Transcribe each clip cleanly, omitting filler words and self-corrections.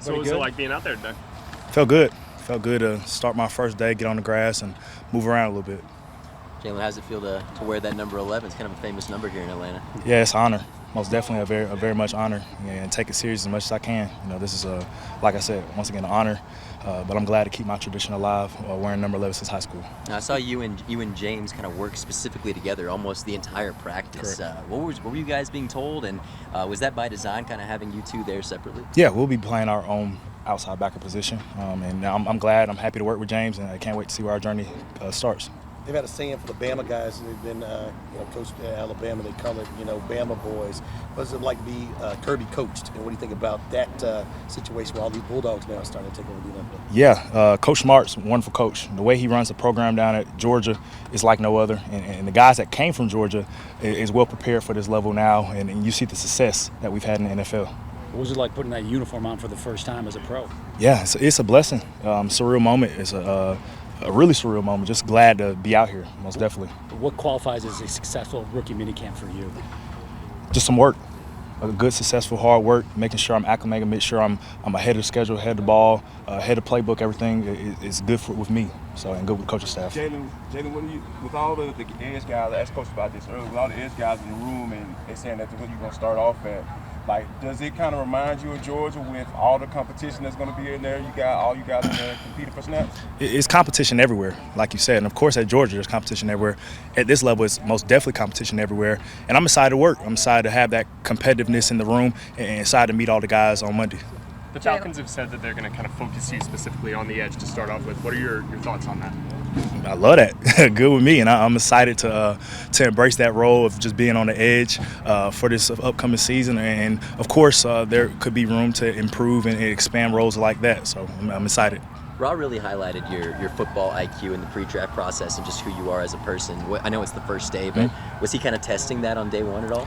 So what was it like being out there today? Felt good. Felt good to start my first day, get on the grass, and move around a little bit. Jalon, how does it feel to wear that number 11? It's kind of a famous number here in Atlanta. Yeah, it's an honor. Most definitely a very much honor, and take it serious as much as I can. This is like I said, once again, an honor. But I'm glad to keep my tradition alive, wearing number 11 since high school. Now, I saw you and James kind of work specifically together almost the entire practice. What were you guys being told, and was that by design, kind of having you two there separately? Yeah, we'll be playing our own outside backer position, and I'm glad. I'm happy to work with James, and I can't wait to see where our journey starts. They've had a saying for the Bama guys. They've been, coached at Alabama. They call it, Bama boys. What does it like to be Kirby coached? And what do you think about that situation where all these Bulldogs now are starting to take over the NFL? Yeah, Coach Smart's a wonderful coach. The way he runs the program down at Georgia is like no other. And the guys that came from Georgia is well prepared for this level now. And you see the success that we've had in the NFL. What was it like putting that uniform on for the first time as a pro? Yeah, it's a blessing. Surreal moment. It's a really surreal moment. Just glad to be out here, most definitely. What qualifies as a successful rookie minicamp for you? Just some work. A good, successful, hard work, making sure I'm acclimated, make sure I'm ahead of the schedule, ahead of the ball, ahead of playbook, everything is good with me, and good with the coaching staff. Jalon, with all the edge guys, I asked Coach about this earlier, with all the edge guys in the room and they saying that's what you're going to start off at, does it kind of remind you of Georgia with all the competition that's going to be in there? You got all you guys in there competing for snaps? It's competition everywhere, like you said. And, of course, at Georgia, there's competition everywhere. At this level, it's most definitely competition everywhere. And I'm excited to work. I'm excited to have that competitiveness in the room and excited to meet all the guys on Monday. The Falcons have said that they're going to kind of focus you specifically on the edge to start off with. What are your thoughts on that? I love that. Good with me, and I'm excited to embrace that role of just being on the edge for this upcoming season. And of course, there could be room to improve and expand roles like that. So I'm excited. Ra really highlighted your football IQ in the pre-draft process and just who you are as a person. I know it's the first day, but was he kind of testing that on day one at all?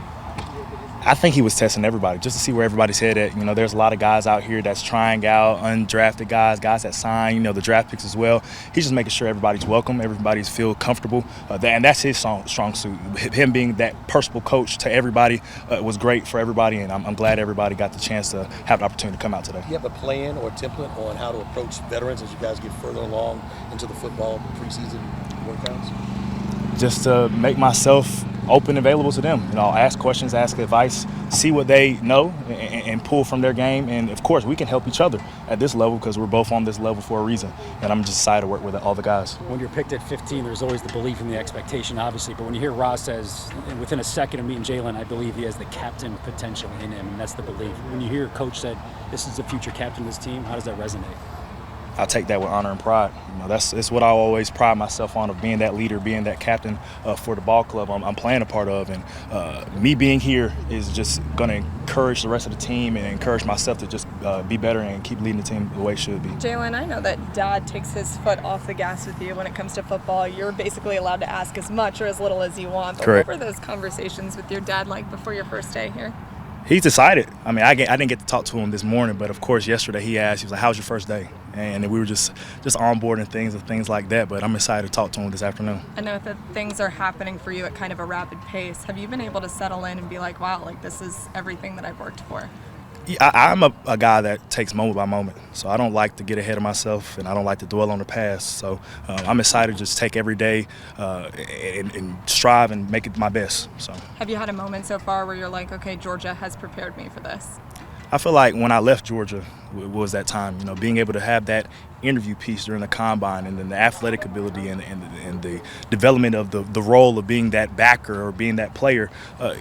I think he was testing everybody just to see where everybody's head at. There's a lot of guys out here that's trying out, undrafted guys that sign, the draft picks as well. He's just making sure everybody's welcome, everybody's feel comfortable. And that's his strong suit. Him being that personable coach to everybody was great for everybody, and I'm glad everybody got the chance to have the opportunity to come out today. Do you have a plan or a template on how to approach veterans as you guys get further along into the football preseason workouts? Just to make myself open and available to them. Ask questions, ask advice, see what they know, and pull from their game. And of course, we can help each other at this level because we're both on this level for a reason. And I'm just excited to work with all the guys. When you're picked at 15, there's always the belief and the expectation, obviously. But when you hear Ross says, within a second of meeting Jalon, I believe he has the captain potential in him, and that's the belief. When you hear Coach said, this is the future captain of this team, how does that resonate? I'll take that with honor and pride. That's what I always pride myself on, of being that leader, being that captain for the ball club I'm playing a part of. And me being here is just going to encourage the rest of the team and encourage myself to just be better and keep leading the team the way it should be. Jalon, I know that Dad takes his foot off the gas with you when it comes to football. You're basically allowed to ask as much or as little as you want. But Correct. What were those conversations with your dad like before your first day here? He's excited. I didn't get to talk to him this morning, but of course yesterday he asked. He was like, "How's your first day?" And we were just onboarding things like that. But I'm excited to talk to him this afternoon. I know that things are happening for you at kind of a rapid pace. Have you been able to settle in and be like, "Wow, this is everything that I've worked for"? I'm a guy that takes moment by moment, so I don't like to get ahead of myself, and I don't like to dwell on the past. So I'm excited to just take every day and strive and make it my best. So. Have you had a moment so far where you're like, okay, Georgia has prepared me for this? I feel like when I left Georgia was that time, being able to have that interview piece during the combine, and then the athletic ability and the development of the role of being that backer or being that player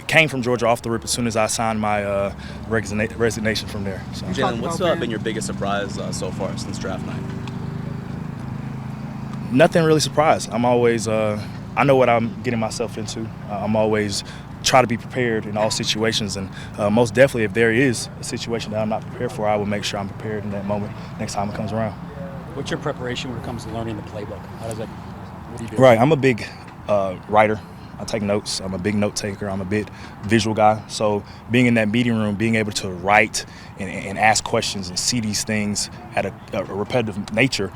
came from Georgia off the rip as soon as I signed my resignation from there. So. Jalon, what's been your biggest surprise so far since draft night? Nothing really surprised. I'm always I know what I'm getting myself into. I'm always try to be prepared in all situations, and most definitely if there is a situation that I'm not prepared for, I will make sure I'm prepared in that moment next time it comes around. What's your preparation when it comes to learning the playbook? What do you do? Right, I'm a big writer. I take notes. I'm a big note taker. I'm a big visual guy. So being in that meeting room, being able to write and ask questions and see these things at a repetitive nature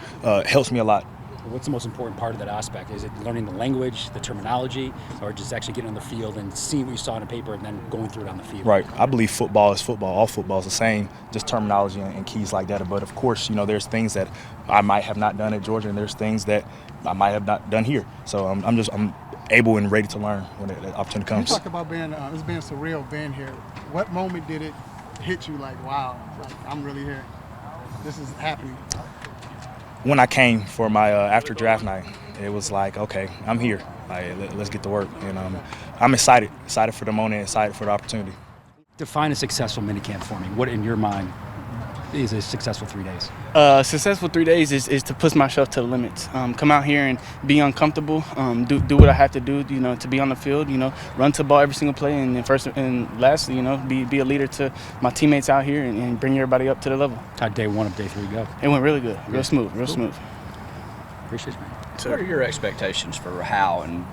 helps me a lot What's the most important part of that aspect? Is it learning the language, the terminology, or just actually getting on the field and seeing what you saw on a paper and then going through it on the field? Right. I believe football is football. All football is the same, just terminology and keys like that. But, of course, there's things that I might have not done at Georgia, and there's things that I might have not done here. So I'm able and ready to learn when the opportunity comes. You talk about it's being surreal being here. What moment did it hit you like, wow, like I'm really here? This is happening. When I came for my after draft night, it was like, okay, I'm here. Let's get to work. And I'm excited for the moment, excited for the opportunity. Define a successful minicamp for me. What, in your mind, is a successful 3 days? Successful 3 days is to push myself to the limits. Come out here and be uncomfortable. Do what I have to do, to be on the field. Run to the ball every single play, and then first and lastly, be a leader to my teammates out here and bring everybody up to the level. How'd day 1 of day 3 go? It went really good, real smooth. Appreciate it, man. What are your expectations for how and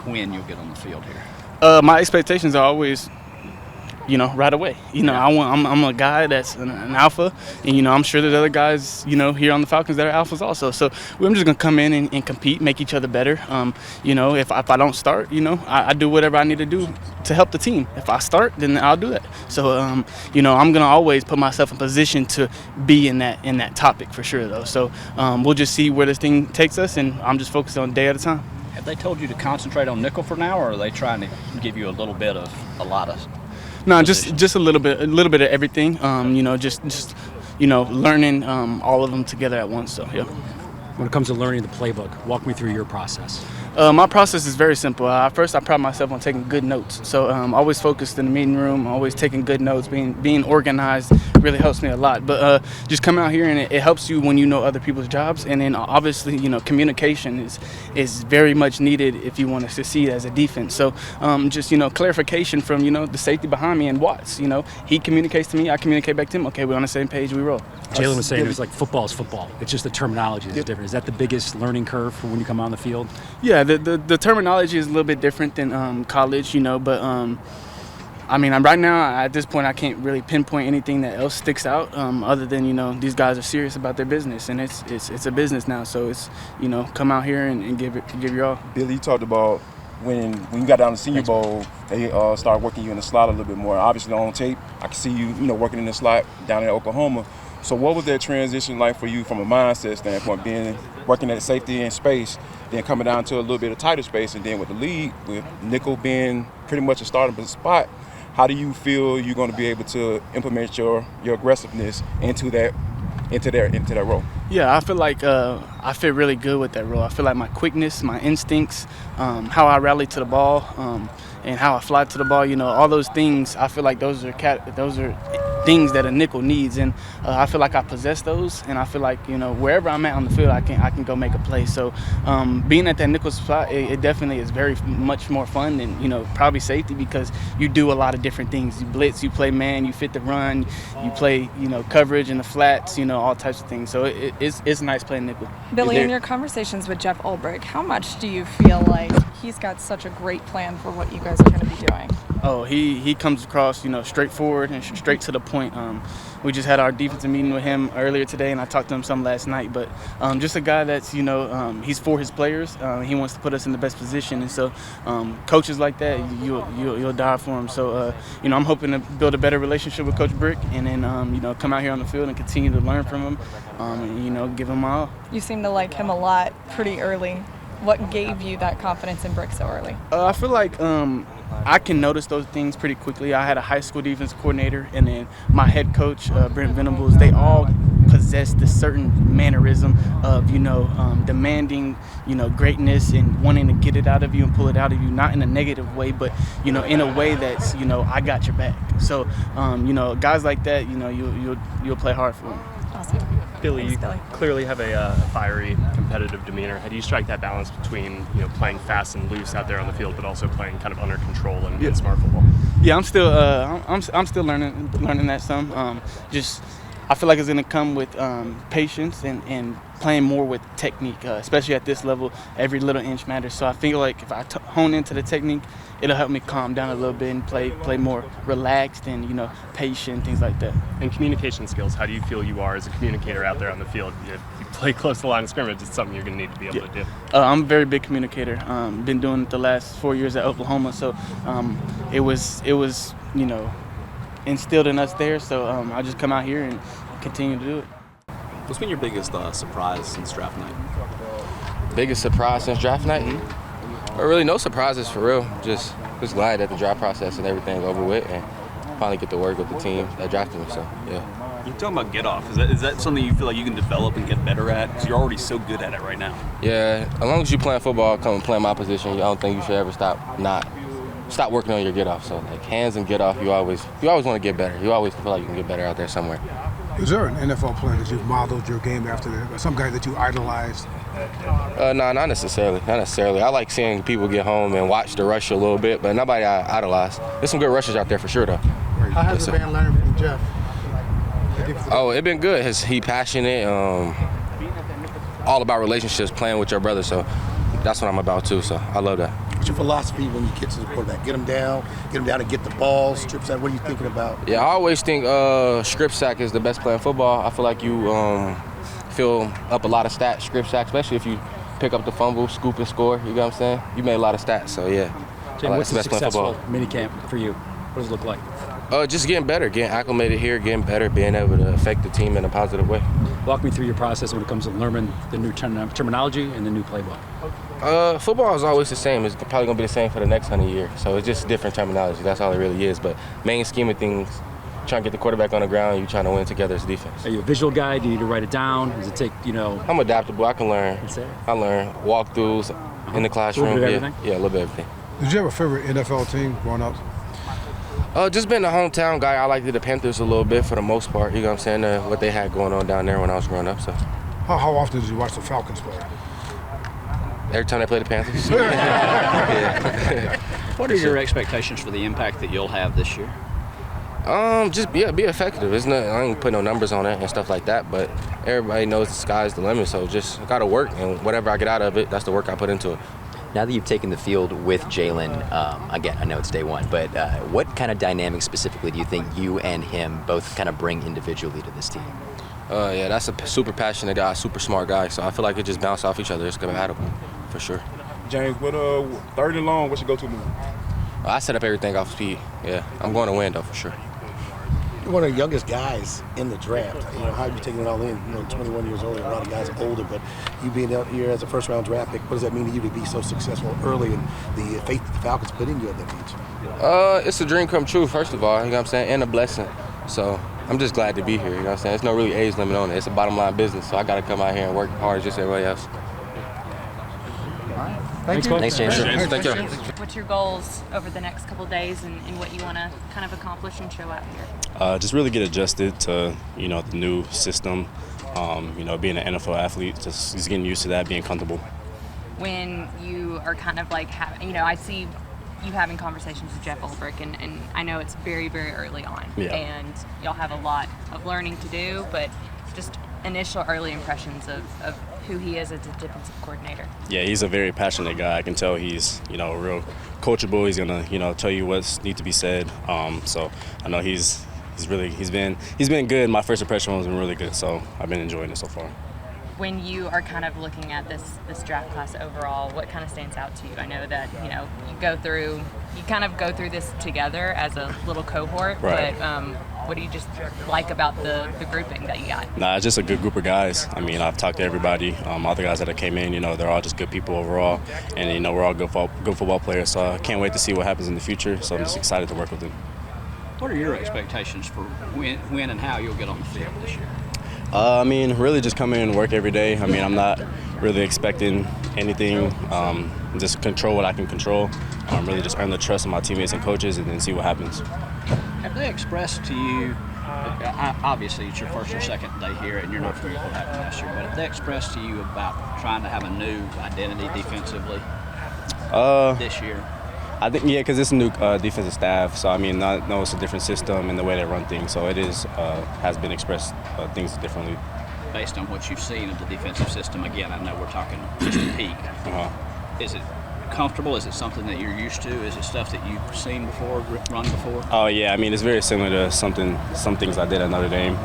when you'll get on the field here? My expectations are always, right away. I'm a guy that's an alpha, and I'm sure there's other guys, here on the Falcons that are alphas also. So I'm just gonna come in and compete, make each other better. If I don't start, I do whatever I need to do to help the team. If I start, then I'll do that. So I'm gonna always put myself in position to be in that topic for sure, though. So we'll just see where this thing takes us, and I'm just focused on a day at a time. Have they told you to concentrate on nickel for now, or are they trying to give you a little bit of a lot of? No, just a little bit of everything. Just learning all of them together at once. So yeah. When it comes to learning the playbook, walk me through your process. My process is very simple. First, I pride myself on taking good notes. So always focused in the meeting room, always taking good notes, being organized really helps me a lot. But just come out here and it helps you when you know other people's jobs. And then obviously, communication is very much needed if you want to succeed as a defense. So just, clarification from, the safety behind me and Watts. He communicates to me, I communicate back to him. Okay, we're on the same page, we roll. Jalon was saying it was like football is football. It's just the terminology is different. Is that the biggest learning curve for when you come on the field? Yeah, the terminology is a little bit different than college, but right now at this point I can't really pinpoint anything that else sticks out other than these guys are serious about their business, and it's a business now. So it's come out here and give your all. Billy, you talked about when you got down to Senior Bowl, they started working you in the slot a little bit more. Obviously on tape, I can see you working in the slot down in Oklahoma. So what was that transition like for you from a mindset standpoint, working at safety and space, then coming down to a little bit of tighter space, and then with the league, with nickel being pretty much a starting spot, how do you feel you're going to be able to implement your aggressiveness into that role? Yeah, I feel like I fit really good with that role. I feel like my quickness, my instincts, how I rally to the ball, and how I fly to the ball, all those things, I feel like those are things that a nickel needs, and I feel like I possess those, and I feel like wherever I'm at on the field, I can go make a play. So being at that nickel spot, it definitely is very much more fun than probably safety, because you do a lot of different things. You blitz, you play man, you fit the run, you play coverage in the flats, all types of things. So it's nice playing nickel. Billy, in your conversations with Jeff Ulbrich, how much do you feel like he's got such a great plan for what you guys are going to be doing? Oh, he comes across, straightforward and straight to the point. We just had our defensive meeting with him earlier today, and I talked to him some last night. But just a guy that's, he's for his players. He wants to put us in the best position, and so coaches like that, you'll die for him. So I'm hoping to build a better relationship with Coach Brick, and then come out here on the field and continue to learn from him, and give him my all. You seem to like him a lot pretty early. What gave you that confidence in Brick so early? I feel like I can notice those things pretty quickly. I had a high school defense coordinator, and then my head coach, Brent Venables. They all possess this certain mannerism of, demanding, greatness and wanting to get it out of you and pull it out of you, not in a negative way, but, in a way that's, I got your back. So, guys like that, you'll play hard for them. Awesome. Billy, Thanks, Billy. you clearly have a fiery, competitive demeanor. How do you strike that balance between playing fast and loose out there on the field, but also playing kind of under control and smart football? Yeah, I'm still learning that some. Just I feel like it's going to come with patience and playing more with technique, especially at this level. Every little inch matters. So I feel like if I hone into the technique, it'll help me calm down a little bit and play more relaxed and, patient, things like that. And communication skills, how do you feel you are as a communicator out there on the field? If you play close to the line of scrimmage, it's something you're going to need to be able to do. I'm a very big communicator. Been doing it the last 4 years at Oklahoma, so it was instilled in us there. So I just come out here and continue to do it. What's been your biggest surprise since draft night? Biggest surprise since draft night? Well, really no surprises for real. Just glad that the draft process and everything over with and finally get to work with the team that drafted me. So yeah. You're talking about get off. Is that something you feel like you can develop and get better at? Because you're already so good at it right now. Yeah, as long as you playing football, come and play my position, I don't think you should ever stop working on your get off. So like hands and get off, you always want to get better. You always feel like you can get better out there somewhere. Is there an NFL player that you've modeled your game after, or some guy that you idolized? No, not necessarily. Not necessarily. I like seeing people get home and watch the rush a little bit, but nobody I idolize. There's some good rushers out there for sure, though. How has it been learning from Jeff? Oh, it's been good. He passionate, all about relationships, playing with your brother. So that's what I'm about too. So I love that. What's your philosophy when you get to the quarterback? Get him down and get the ball, strip sack. What are you thinking about? Yeah, I always think strip sack is the best play in football. I feel like you fill up a lot of stats, strip sack, especially if you pick up the fumble, scoop and score. You know what I'm saying? You made a lot of stats. So yeah, what's the successful minicamp for you? What does it look like? Just getting better, getting acclimated here, getting better, being able to affect the team in a positive way. Walk me through your process when it comes to learning the new terminology and the new playbook. Football is always the same. It's probably going to be the same for the next 100 years. So it's just different terminology. That's all it really is. But main scheme of things, trying to get the quarterback on the ground, you're trying to win together as a defense. Are you a visual guy? Do you need to write it down? Does it take, I'm adaptable. I can learn. I learn walkthroughs in the classroom. A little bit of everything? Yeah, a little bit of everything. Did you have a favorite NFL team growing up? Just being a hometown guy, I liked the Panthers a little bit for the most part. You know what I'm saying? What they had going on down there when I was growing up. So. How often did you watch the Falcons play? Every time they play the Panthers. What are your expectations for the impact that you'll have this year? Just be effective. I ain't put no numbers on it and stuff like that, but everybody knows the sky's the limit. So just gotta work, and whatever I get out of it, that's the work I put into it. Now that you've taken the field with Jalon, again, I know it's day one, but what kind of dynamics specifically do you think you and him both kind of bring individually to this team? Yeah, that's a super passionate guy, super smart guy. So I feel like it just bounce off each other. It's compatible, for sure. James, what third and long, what's your go-to move? I set up everything off speed. Yeah, I'm going to win though, for sure. You're one of the youngest guys in the draft. How are you taking it all in? 21 years old, a lot of guys are older, but you being out here as a first-round draft pick, what does that mean to you to be so successful early and the faith that the Falcons put in you at that age? It's a dream come true, first of all, you know what I'm saying, and a blessing. So I'm just glad to be here, you know what I'm saying? There's no really age limit on it. It's a bottom line business, so I got to come out here and work hard just like everybody else. Thanks, James. Thank you. What's your goals over the next couple of days and what you want to kind of accomplish and show out here? Just really get adjusted to, the new system. Being an NFL athlete, just getting used to that, being comfortable. When you are kind of like, I see you having conversations with Jeff Ulbrich, and I know it's very, very early on. Yeah. And y'all have a lot of learning to do, but just initial early impressions of who he is as a defensive coordinator. Yeah, he's a very passionate guy. I can tell he's, real coachable. He's gonna, tell you what needs to be said. So I know he's been good. My first impression was been really good, so I've been enjoying it so far. When you are kind of looking at this draft class overall, what kind of stands out to you? I know that you kind of go through this together as a little cohort, right. But what do you just like about the grouping that you got? Nah, it's just a good group of guys. I mean, I've talked to everybody. All the guys that came in, they're all just good people overall, and we're all good football players. So I can't wait to see what happens in the future. So I'm just excited to work with them. What are your expectations for when and how you'll get on the field this year? Really just come in and work every day. I'm not really expecting anything. Just control what I can control. Really just earn the trust of my teammates and coaches, and then see what happens. Have they expressed to you, obviously it's your first or second day here and you're not familiar with what happened last year, but have they expressed to you about trying to have a new identity defensively this year? I think, yeah, because it's a new defensive staff. So, I mean, I know it's a different system and the way they run things. So it is has been expressed things differently. Based on what you've seen of the defensive system, again, I know we're talking just a peak. Is it comfortable? Is it something that you're used to? Is it stuff that you've seen before, run before? Oh yeah, I mean it's very similar to some things I did at Notre Dame.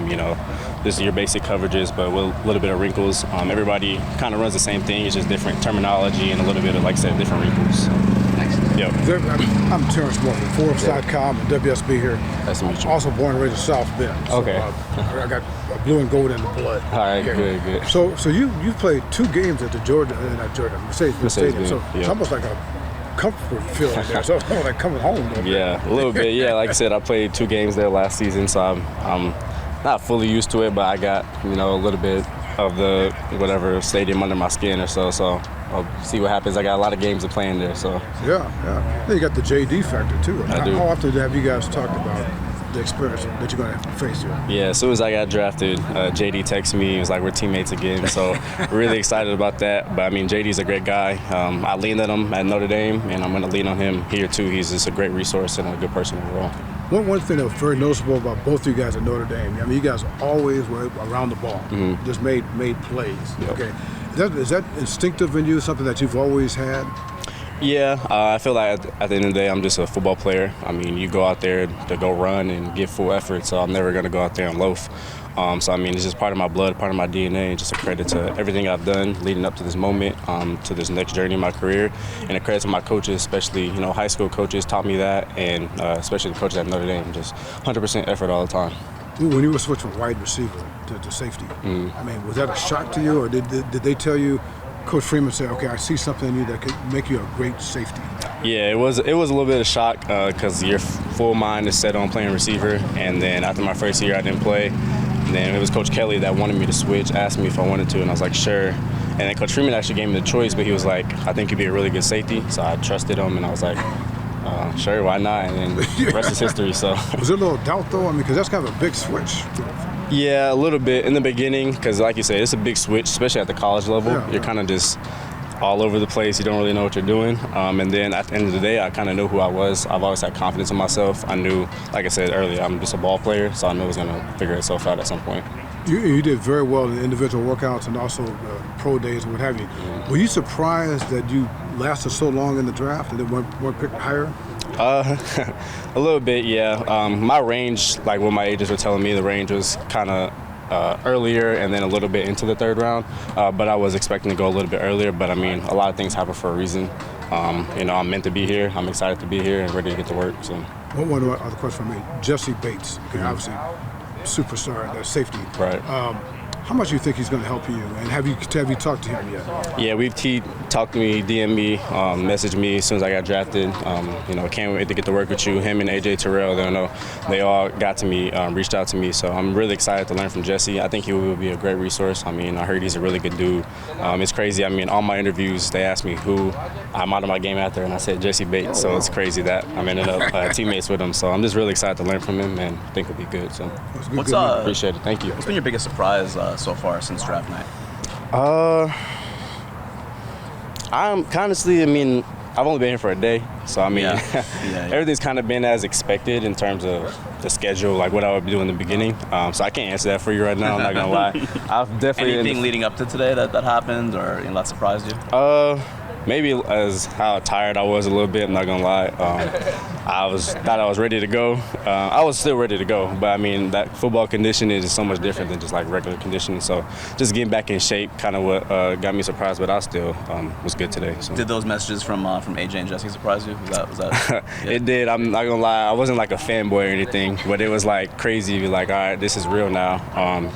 You know, this is your basic coverages, but with a little bit of wrinkles. Everybody kind of runs the same thing. It's just different terminology and a little bit of, like I said, different wrinkles. Yep. I'm Terrence Walker, Forbes.com and WSB here. Nice to meet you. Also born and raised in South Bend. So, Okay. I got blue and gold in the blood. All right, Okay. good. So you've played 2 games at the Mercedes Stadium. So it's almost like a comfort feeling there. So it's almost like coming home. Yeah, a little bit. Yeah, like I said, I played 2 games there last season, so I'm not fully used to it, but I got, you know, a little bit of the whatever stadium under my skin or so. So I'll see what happens. I got a lot of games to play in there. So yeah. Then you got the JD factor too. I do. How often have you guys talked about the experience that you're going to have to face here? Yeah, as soon as I got drafted, JD texted me. He was like, we're teammates again. So really excited about that. But I mean, JD's a great guy. I leaned on him at Notre Dame, and I'm going to lean on him here too. He's just a great resource and a good person overall. One thing that was very noticeable about both of you guys at Notre Dame, I mean, you guys always were around the ball, just made plays. Yep. Okay, is that instinctive in you? Something that you've always had? Yeah, I feel like at the end of the day, I'm just a football player. I mean, you go out there to go run and give full effort, so I'm never going to go out there and loaf. So, I mean, it's just part of my blood, part of my DNA, and just a credit to everything I've done leading up to this moment, to this next journey in my career, and a credit to my coaches, especially, you know, high school coaches taught me that, and especially the coaches at Notre Dame, just 100% effort all the time. When you were switched from wide receiver to safety, I mean, was that a shock to you, or did they tell you, Coach Freeman said, okay, I see something in you that could make you a great safety? Yeah, it was a little bit of shock because your full mind is set on playing receiver, and then after my first year, I didn't play. And then it was Coach Kelly that wanted me to switch, asked me if I wanted to, and I was like, sure. And then Coach Freeman actually gave me the choice, but he was like, I think you'd be a really good safety. So I trusted him, and I was like, sure, why not? And then the rest is history. So was there a little doubt, though? I mean, because that's kind of a big switch. Yeah, a little bit in the beginning, because like you said, it's a big switch, especially at the college level. Yeah. You're kind of just all over the place. You don't really know what you're doing. And then at the end of the day, I kind of knew who I was. I've always had confidence in myself. I knew, like I said earlier, I'm just a ball player, so I knew it was going to figure itself out at some point. You did very well in individual workouts and also pro days and what have you. Were you surprised that you lasted so long in the draft and then weren't picked higher? A little bit, yeah. My range, like what my agents were telling me, the range was kind of earlier and then a little bit into the 3rd round. But I was expecting to go a little bit earlier. But I mean, a lot of things happen for a reason. You know, I'm meant to be here. I'm excited to be here and ready to get to work. So. One other question for me. Jesse Bates, obviously superstar, that safety. Right. How much do you think he's going to help you? And have you talked to him yet? Yeah, he talked to me, DM'd me, messaged me as soon as I got drafted. You know, can't wait to get to work with you. Him and AJ Terrell, they all got to me, reached out to me. So I'm really excited to learn from Jesse. I think he will be a great resource. I mean, I heard he's a really good dude. It's crazy. I mean, all my interviews, they asked me who I'm out of my game after, and I said Jesse Bates. So it's crazy that I'm ended up teammates with him. So I'm just really excited to learn from him, and I think he'll be good. So appreciate it. Thank you. What's been your biggest surprise so far since draft night? I'm honestly, I mean, I've only been here for a day, so I mean, Yeah. everything's kind of been as expected in terms of the schedule, like what I would do in the beginning. So I can't answer that for you right now. I'm not gonna lie. I've definitely anything leading up to today that happened, or that surprised you? Maybe as how tired I was a little bit. I'm not gonna lie. Thought I was ready to go. I was still ready to go, but I mean that football conditioning is so much different than just like regular conditioning. So just getting back in shape, kind of what got me surprised, but I still was good today. So. Did those messages from AJ and Jesse surprise you? Was that? Yeah. It did. I'm not gonna lie. I wasn't like a fanboy or anything, but it was like crazy. Like, all right, this is real now.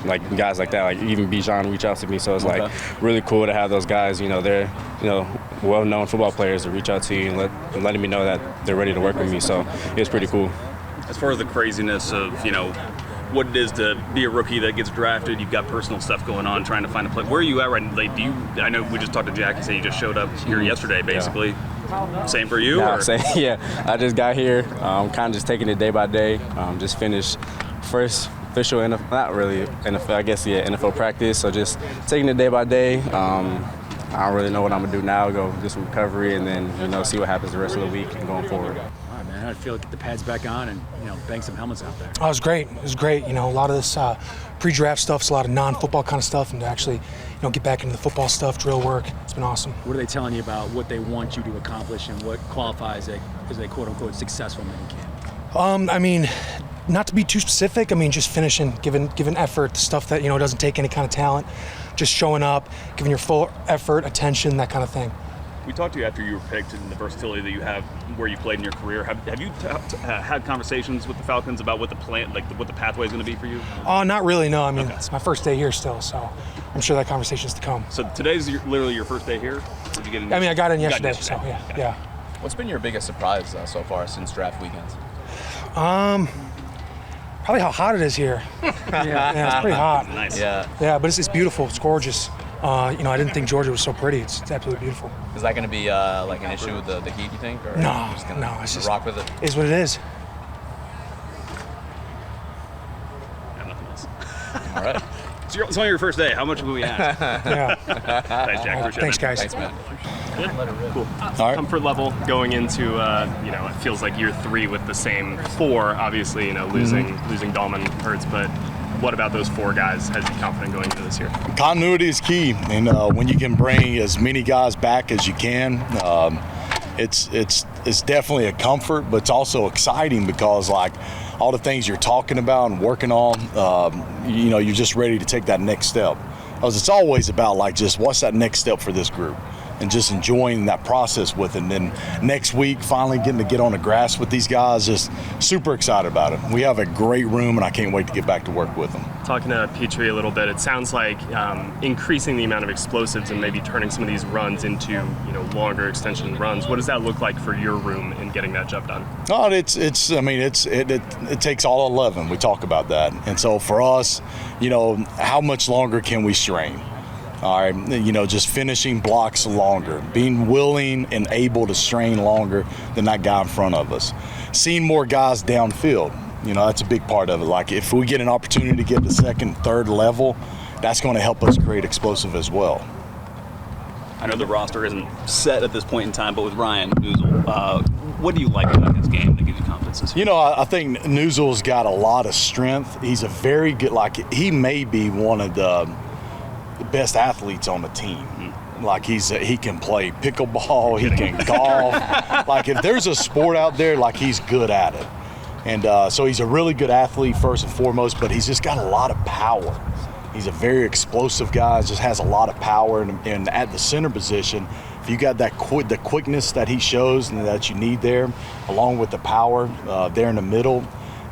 Like guys like that, like even Bijan reached out to me. So it's like really cool to have those guys. You know, they're well-known football players to reach out to you and letting me know that they're ready to work with me. So it was pretty cool. As far as the craziness of, what it is to be a rookie that gets drafted, you've got personal stuff going on, trying to find a play. Where are you at right now? Like, I know we just talked to Jack, you said you just showed up here yesterday, basically. Yeah. Same for you? I just got here. I'm kind of just taking it day by day. Just finished first official NFL, not really NFL, I guess, NFL practice. So just taking it day by day. I don't really know what I'm gonna do now. Go do some recovery and then see what happens the rest of the week and going forward. All right, man. I feel like get the pads back on and bang some helmets out there. Oh, it was great. It was great. A lot of this pre-draft stuff's a lot of non-football kind of stuff, and to actually get back into the football stuff, drill work. It's been awesome. What are they telling you about what they want you to accomplish and what qualifies as a quote-unquote successful minicamp? I mean, not to be too specific. I mean, just finishing, giving effort, stuff that doesn't take any kind of talent. Just showing up, giving your full effort, attention, that kind of thing. We talked to you after you were picked and the versatility that you have where you played in your career. Have you had conversations with the Falcons about what the plan, like what the pathway is going to be for you? Not really, no. I mean, It's my first day here still, so I'm sure that conversation's to come. So today's literally your first day here? Did you get in? I got in yesterday, so yeah. What's been your biggest surprise so far since draft weekend? Probably how hot it is here. Yeah, it's pretty hot. Nice. Yeah, but it's beautiful. It's gorgeous. I didn't think Georgia was so pretty. It's absolutely beautiful. Is that going to be like an issue with the heat, you think? Or No, it's just rock with it. Is what it is. Nothing else. All right. It's only your first day. How much will we ask? Yeah. Thanks, Jack. Appreciate Thanks, it. guys. Thanks, man. Cool. All right. Comfort level going into it feels like year 3 with the same 4. Obviously, losing Bowman hurts, but what about those 4 guys has you confident going into this year? Continuity is key, and when you can bring as many guys back as you can, it's definitely a comfort, but it's also exciting because all the things you're talking about and working on, you're just ready to take that next step. Because it's always about just what's that next step for this group, and just enjoying that process with it. And then next week, finally getting to get on the grass with these guys, just super excited about it. We have a great room, and I can't wait to get back to work with them. Talking to Petrie a little bit, it sounds like increasing the amount of explosives and maybe turning some of these runs into longer extension runs. What does that look like for your room in getting that job done? No, it takes all 11. We talk about that, and so for us, how much longer can we strain? All right, just finishing blocks longer, being willing and able to strain longer than that guy in front of us, seeing more guys downfield. That's a big part of it. If we get an opportunity to get to second, third level, that's going to help us create explosive as well. I know the roster isn't set at this point in time, but with Ryan Neuzil, what do you like about his game that gives you confidence this year? I think Neuzil's got a lot of strength. He's a very good, he may be one of the best athletes on the team. He can play pickleball, he can golf. If there's a sport out there, he's good at it. And so he's a really good athlete first and foremost, but he's just got a lot of power. He's a very explosive guy, just has a lot of power, and at the center position, if you got the quickness that he shows and that you need there, along with the power there in the middle,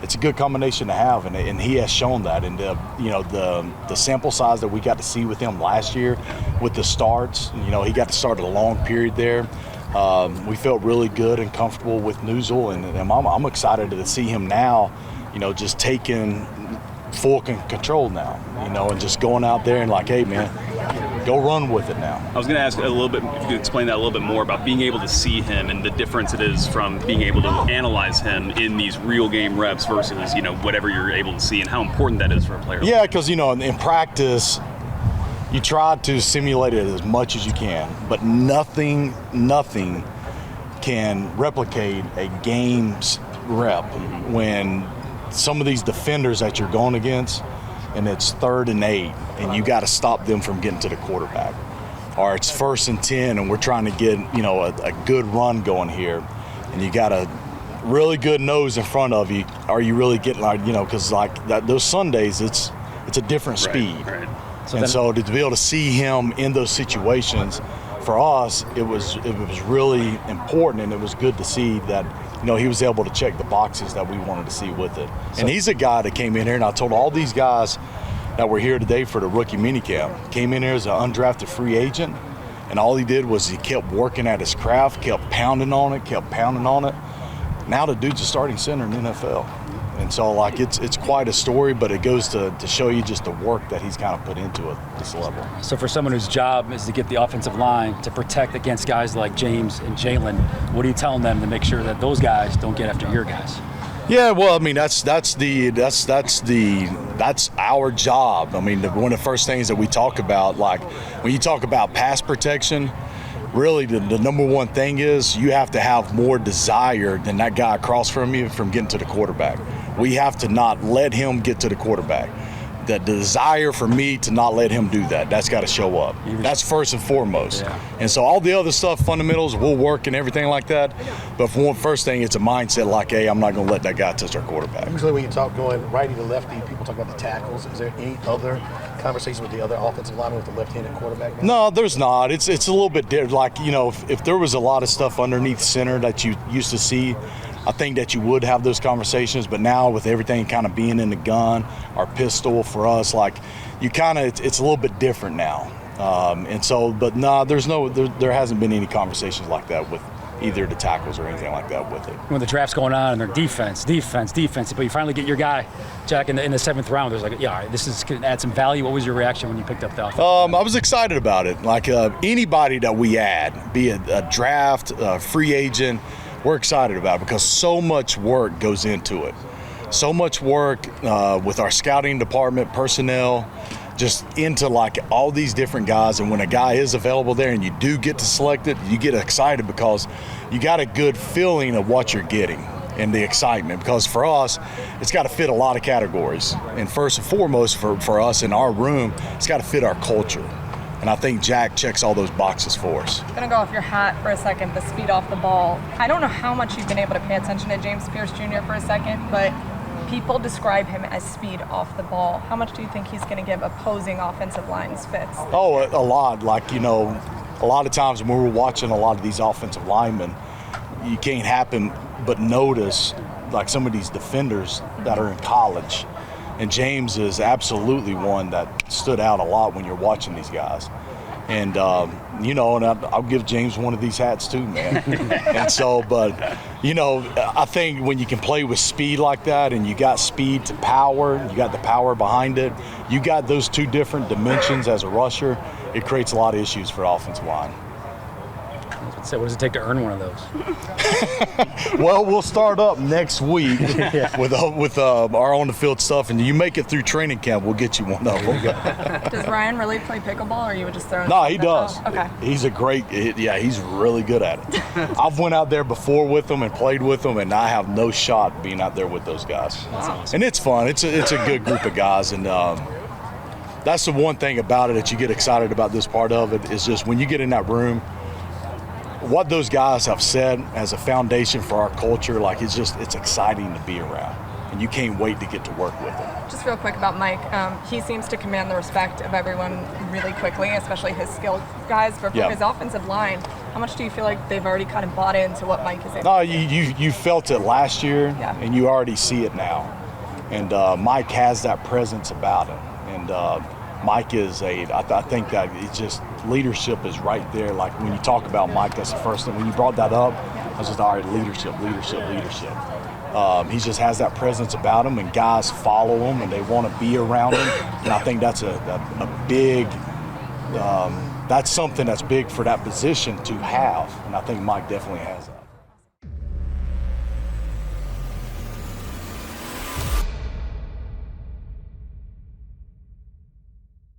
it's a good combination to have, and he has shown that. And the sample size that we got to see with him last year, with the starts, he got to start at a long period there. We felt really good and comfortable with Neuzil, and I'm excited to see him now, just taking full control now, and just going out there and hey man, go run with it now. I was going to ask a little bit, if you could explain that a little bit more about being able to see him and the difference it is from being able to analyze him in these real game reps versus, whatever you're able to see, and how important that is for a player. Yeah, because, in practice, you try to simulate it as much as you can, but nothing can replicate a game's rep when some of these defenders that you're going against, and it's 3rd and 8, and you got to stop them from getting to the quarterback. Or it's 1st and 10, and we're trying to get, a good run going here, and you got a really good nose in front of you. Are you really getting, because those Sundays, it's a different speed. Right. So to be able to see him in those situations, for us, it was really important, and it was good to see that he was able to check the boxes that we wanted to see with it. And he's a guy that came in here, and I told all these guys that were here today for the rookie minicamp, came in here as an undrafted free agent, and all he did was he kept working at his craft, kept pounding on it. Now the dude's a starting center in the NFL. And so, it's quite a story, but it goes to show you just the work that he's kind of put into it at this level. So for someone whose job is to get the offensive line to protect against guys like James and Jalon, what are you telling them to make sure that those guys don't get after your guys? Yeah, well, I mean that's our job. I mean, one of the first things that we talk about, like when you talk about pass protection, really the number one thing is you have to have more desire than that guy across from you from getting to the quarterback. We have to not let him get to the quarterback. The desire for me to not let him do that, that's got to show up. That's first and foremost. Yeah. And so all the other stuff, fundamentals, will work and everything like that. But for one, first thing, it's a mindset like, hey, I'm not going to let that guy touch our quarterback. Usually when you talk going righty to lefty, people talk about the tackles. Is there any other conversation with the other offensive lineman with the left-handed quarterback? No, there's not. It's a little bit different. Like, you know, if there was a lot of stuff underneath center that you used to see, I think that you would have those conversations, but now with everything kind of being in the gun, our pistol for us, like you kind of, it's a little bit different now. And so, but no, there hasn't been any conversations like that with either the tackles or anything like that with it. When the draft's going on and they're defense, but you finally get your guy, Jack, in the 7th round, there's like, yeah, all right, this is going to add some value. What was your reaction when you picked up the offense? I was excited about it. Like anybody that we add, be it a draft, a free agent, we're excited about it because so much work goes into it. So much work with our scouting department, personnel, just into like all these different guys. And when a guy is available there and you do get to select it, you get excited because you got a good feeling of what you're getting and the excitement. Because for us, it's got to fit a lot of categories. And first and foremost for us in our room, it's got to fit our culture. And I think Jack checks all those boxes for us. I'm gonna go off your hat for a second, the speed off the ball. I don't know how much you've been able to pay attention to James Pearce Jr. for a second, but people describe him as speed off the ball. How much do you think he's gonna give opposing offensive lines fits? Oh, a lot. Like, you know, a lot of times when we're watching a lot of these offensive linemen, you can't happen but notice like some of these defenders that are in college. And James is absolutely one that stood out a lot when you're watching these guys. And, you know, and I'll give James one of these hats too, man. And so, but, you know, I think when you can play with speed like that and you got speed to power, you got the power behind it, you got those two different dimensions as a rusher, it creates a lot of issues for the offensive line. So what does it take to earn one of those? Well, we'll start up next week with our on-the-field stuff, and you make it through training camp, we'll get you one of them. Does Ryan really play pickleball, or you would just throw it? No, he does. Oh, okay. He's he's really good at it. I've went out there before with him and played with him, and I have no shot being out there with those guys. Wow. And it's fun. It's a good group of guys, and that's the one thing about it that you get excited about this part of it is just when you get in that room, what those guys have said as a foundation for our culture, like it's exciting to be around, and you can't wait to get to work with them. Just real quick about Mike, he seems to command the respect of everyone really quickly, especially his skilled guys. But for his offensive line, how much do you feel like they've already kind of bought into what Mike is able to do? No, you felt it last year, and you already see it now. And Mike has that presence about him, and Mike is I think that it's just leadership is right there. Like when you talk about Mike, that's the first thing. When you brought that up, I was just, all right, leadership. He just has that presence about him, and guys follow him, and they want to be around him. And I think that's a big, that's something that's big for that position to have. And I think Mike definitely has that.